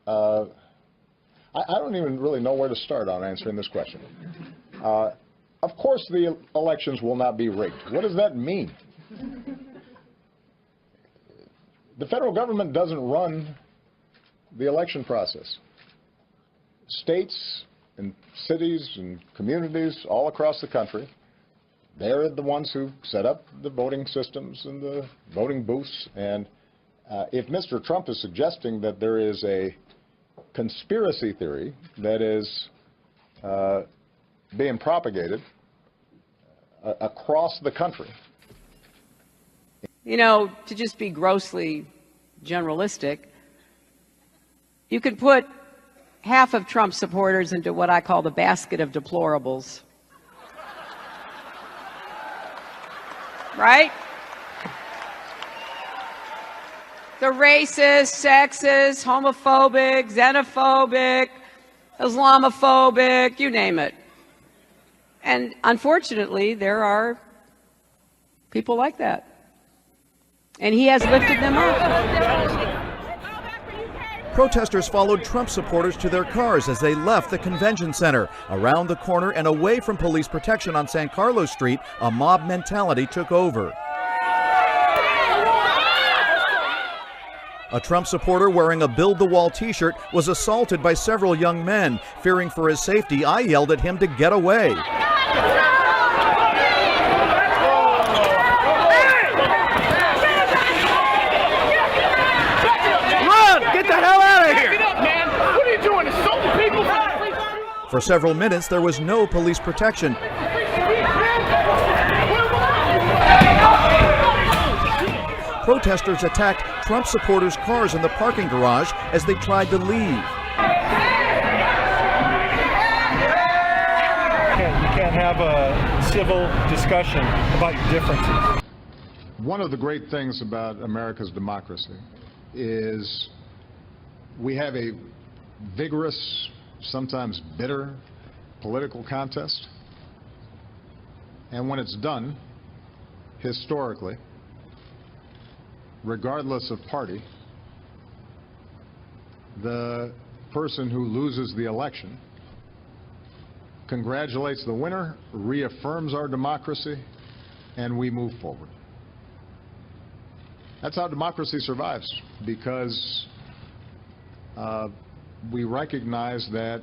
I don't even really know where to start on answering this question. Of course the elections will not be rigged. What does that mean? The federal government doesn't run the election process. States and cities and communities all across the country, they're the ones who set up the voting systems and the voting booths. And if Mr. Trump is suggesting that there is a conspiracy theory that is being propagated across the country. You know, to just be grossly generalistic, you could put half of Trump supporters into what I call the basket of deplorables. Right? The racist, sexist, homophobic, xenophobic, Islamophobic, you name it. And unfortunately, there are people like that. And he has lifted them up. Protesters followed Trump supporters to their cars as they left the convention center. Around the corner and away from police protection on San Carlos Street, a mob mentality took over. A Trump supporter wearing a Build the Wall t-shirt was assaulted by several young men. Fearing for his safety, I yelled at him to get away. Run! Get the hell out of here! Get up, man! What are you doing? Assaulting people? For several minutes, there was no police protection. Protesters attacked Trump supporters' cars in the parking garage as they tried to leave. You can't have a civil discussion about your differences. One of the great things about America's democracy is we have a vigorous, sometimes bitter, political contest. And when it's done, historically, regardless of party, the person who loses the election congratulates the winner, reaffirms our democracy, and we move forward. That's how democracy survives, because we recognize that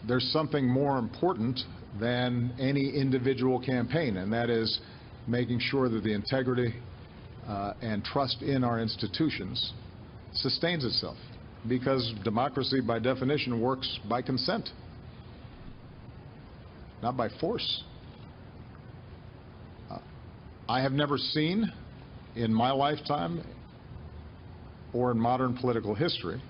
there's something more important than any individual campaign, and that is making sure that the integrity and trust in our institutions sustains itself, because democracy by definition works by consent, not by force. I have never seen in my lifetime or in modern political history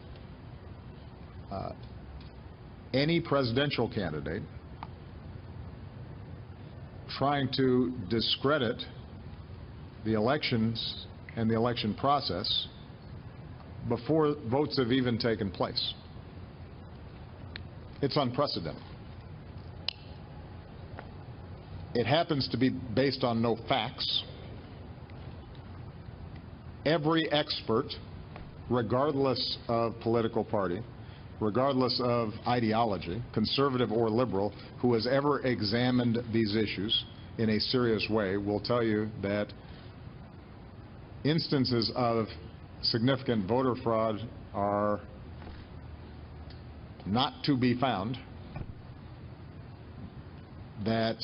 any presidential candidate trying to discredit the elections and the election process before votes have even taken place. It's unprecedented. It happens to be based on no facts. Every expert, regardless of political party, regardless of ideology, conservative or liberal, who has ever examined these issues in a serious way will tell you that instances of significant voter fraud are not to be found, that,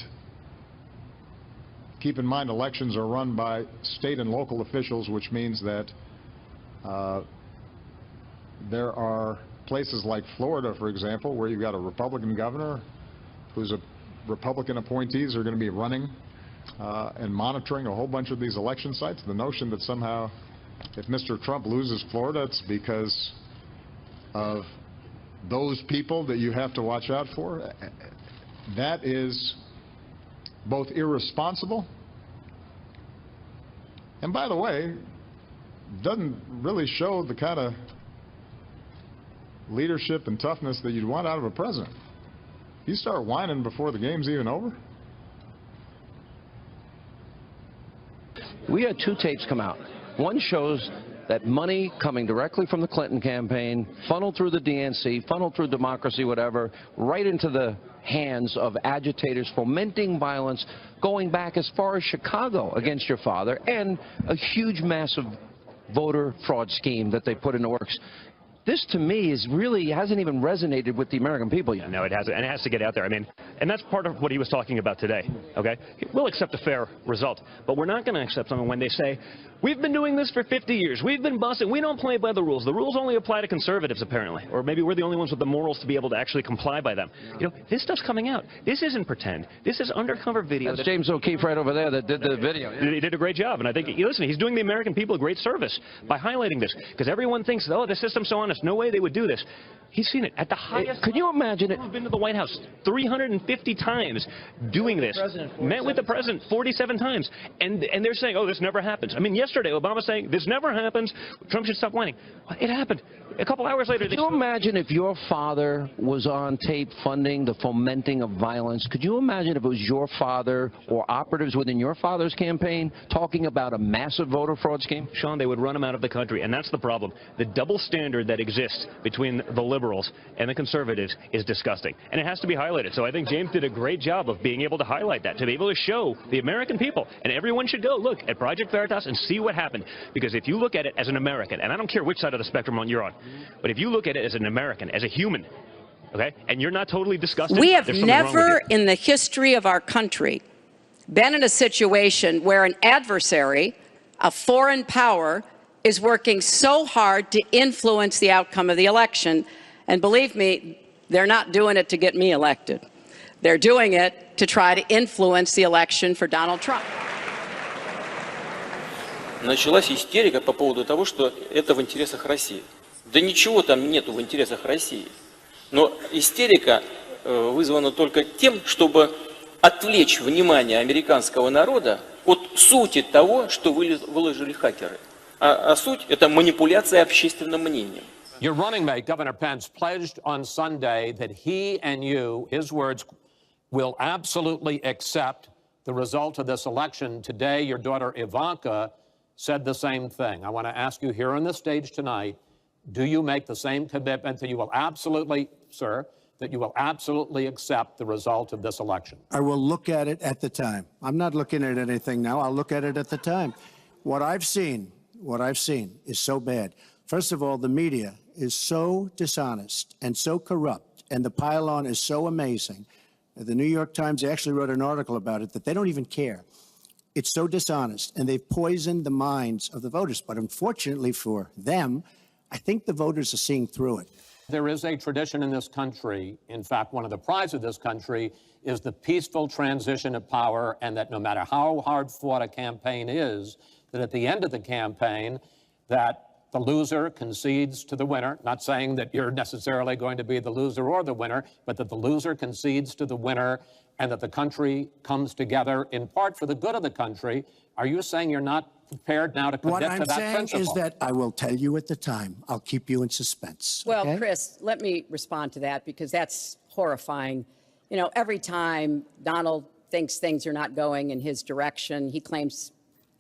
keep in mind, elections are run by state and local officials, which means that there are places like Florida, for example, where you've got a Republican governor who's a Republican appointees are going to be running and monitoring a whole bunch of these election sites. The notion that somehow if Mr. Trump loses Florida, it's because of those people that you have to watch out for, that is both irresponsible and, by the way, doesn't really show the kind of leadership and toughness that you'd want out of a president. You start whining before the game's even over. We had two tapes come out. One shows that money coming directly from the Clinton campaign, funneled through the DNC, funneled through democracy, whatever, right into the hands of agitators fomenting violence going back as far as Chicago against your father, and a huge, massive voter fraud scheme that they put into works. This, to me, is really hasn't even resonated with the American people yet. No, it hasn't, and it has to get out there. I mean, and that's part of what he was talking about today, okay? We'll accept a fair result, but we're not going to accept something when they say, we've been doing this for 50 years, we've been busting, we don't play by the rules. The rules only apply to conservatives, apparently, or maybe we're the only ones with the morals to be able to actually comply by them. You know, this stuff's coming out. This isn't pretend. This is undercover video. That's James O'Keefe right over there that did the video. Yeah. He did a great job, and I think, listen, he's doing the American people a great service by highlighting this, because everyone thinks, oh, the system's so honest, no way they would do this. He's seen it at the highest. Could you imagine it? We've been to the White House 350 times doing this. Met with the president 47 times. And they're saying, oh, this never happens. I mean, yesterday, Obama saying, this never happens. Trump should stop whining. It happened. A couple hours later. Could you imagine if your father was on tape funding the fomenting of violence? Could you imagine if it was your father or operatives within your father's campaign talking about a massive voter fraud scheme? Sean, they would run him out of the country. And that's the problem. The double standard that exists between the liberals and the conservatives is disgusting. And it has to be highlighted. So I think James did a great job of being able to highlight that, to be able to show the American people. And everyone should go look at Project Veritas and see what happened. Because if you look at it as an American, and I don't care which side of the spectrum you're on, but if you look at it as an American, as a human, okay, and you're not totally disgusted, we have never in the history of our country been in a situation where an adversary, a foreign power, is working so hard to influence the outcome of the election. And believe me, they're not doing it to get me elected. They're doing it to try to influence the election for Donald Trump. Началась истерика по поводу того, что это в интересах России. Да ничего там нету в интересах России. Но истерика вызвана только тем, чтобы отвлечь внимание американского народа от сути того, что выложили хакеры. А суть – это манипуляция общественным мнением. Your running mate, Governor Pence, pledged on Sunday that he and you, his words, will absolutely accept the result of this election. Today, your daughter Ivanka said the same thing. I want to ask you here on the stage tonight, do you make the same commitment that you will absolutely, sir, that you will absolutely accept the result of this election? I will look at it at the time. I'm not looking at anything now. I'll look at it at the time. What I've seen is so bad. First of all, the media is so dishonest and so corrupt, and the pile-on is so amazing. The New York Times actually wrote an article about it that they don't even care. It's so dishonest, and they've poisoned the minds of the voters. But unfortunately for them, I think the voters are seeing through it. There is a tradition in this country, in fact, one of the prides of this country is the peaceful transition of power, and that no matter how hard fought a campaign is, that at the end of the campaign, that the loser concedes to the winner, not saying that you're necessarily going to be the loser or the winner, but that the loser concedes to the winner and that the country comes together in part for the good of the country. Are you saying you're not prepared now to commit to that principle? What I'm saying is that I will tell you at the time. I'll keep you in suspense. Well, okay? Chris, let me respond to that because that's horrifying. You know, every time Donald thinks things are not going in his direction, he claims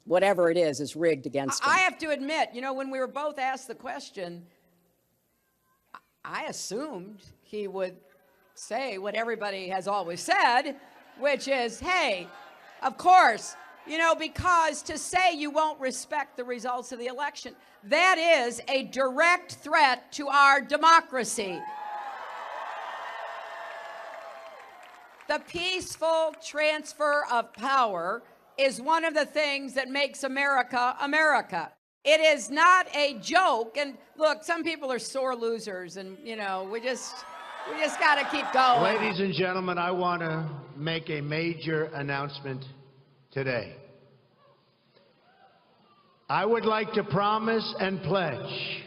whatever it is rigged against him. I have to admit, you know, when we were both asked the question, I assumed he would say what everybody has always said, which is, hey, of course, you know, because to say you won't respect the results of the election, that is a direct threat to our democracy. The peaceful transfer of power is one of the things that makes America, America. It is not a joke. And look, some people are sore losers and, you know, we just got to keep going. Ladies and gentlemen, I want to make a major announcement today. I would like to promise and pledge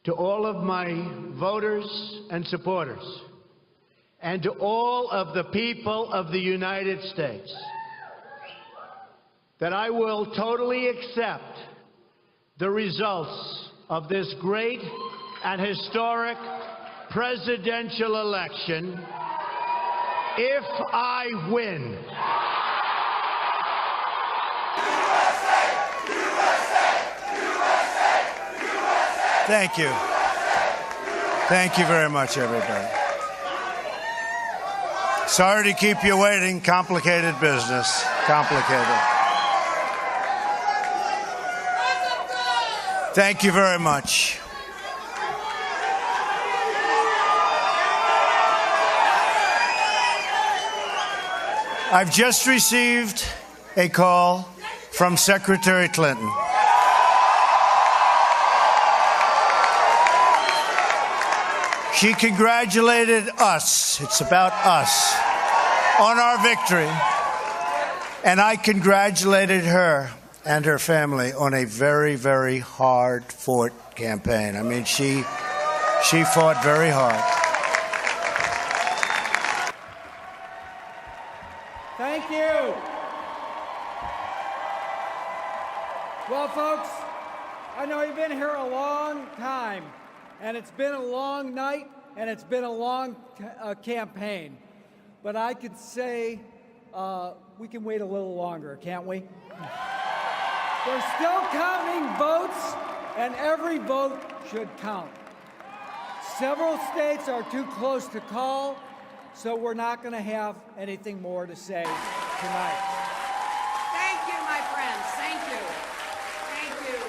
to all of my voters and supporters and to all of the people of the United States that I will totally accept the results of this great and historic presidential election if I win. USA! USA! USA! Thank you. Thank you very much, everybody. Sorry to keep you waiting. Complicated business. Complicated. Thank you very much. I've just received a call from Secretary Clinton. She congratulated us, it's about us, on our victory. And I congratulated her and her family on a very, very hard-fought campaign. I mean, she fought very hard. Thank you. Well, folks, I know you've been here a long time, and it's been a long night, and it's been a long campaign. But I could say we can wait a little longer, can't we? They're still counting votes, and every vote should count. Several states are too close to call, so we're not going to have anything more to say tonight. Thank you, my friends. Thank you. Thank you.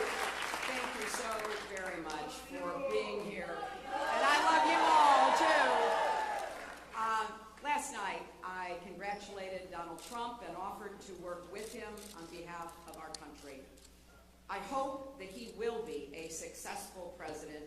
Thank you so very much for being here. And I love you all, too. Last night, I congratulated Donald Trump and offered to work with him on behalf of our country. I hope that he will be a successful president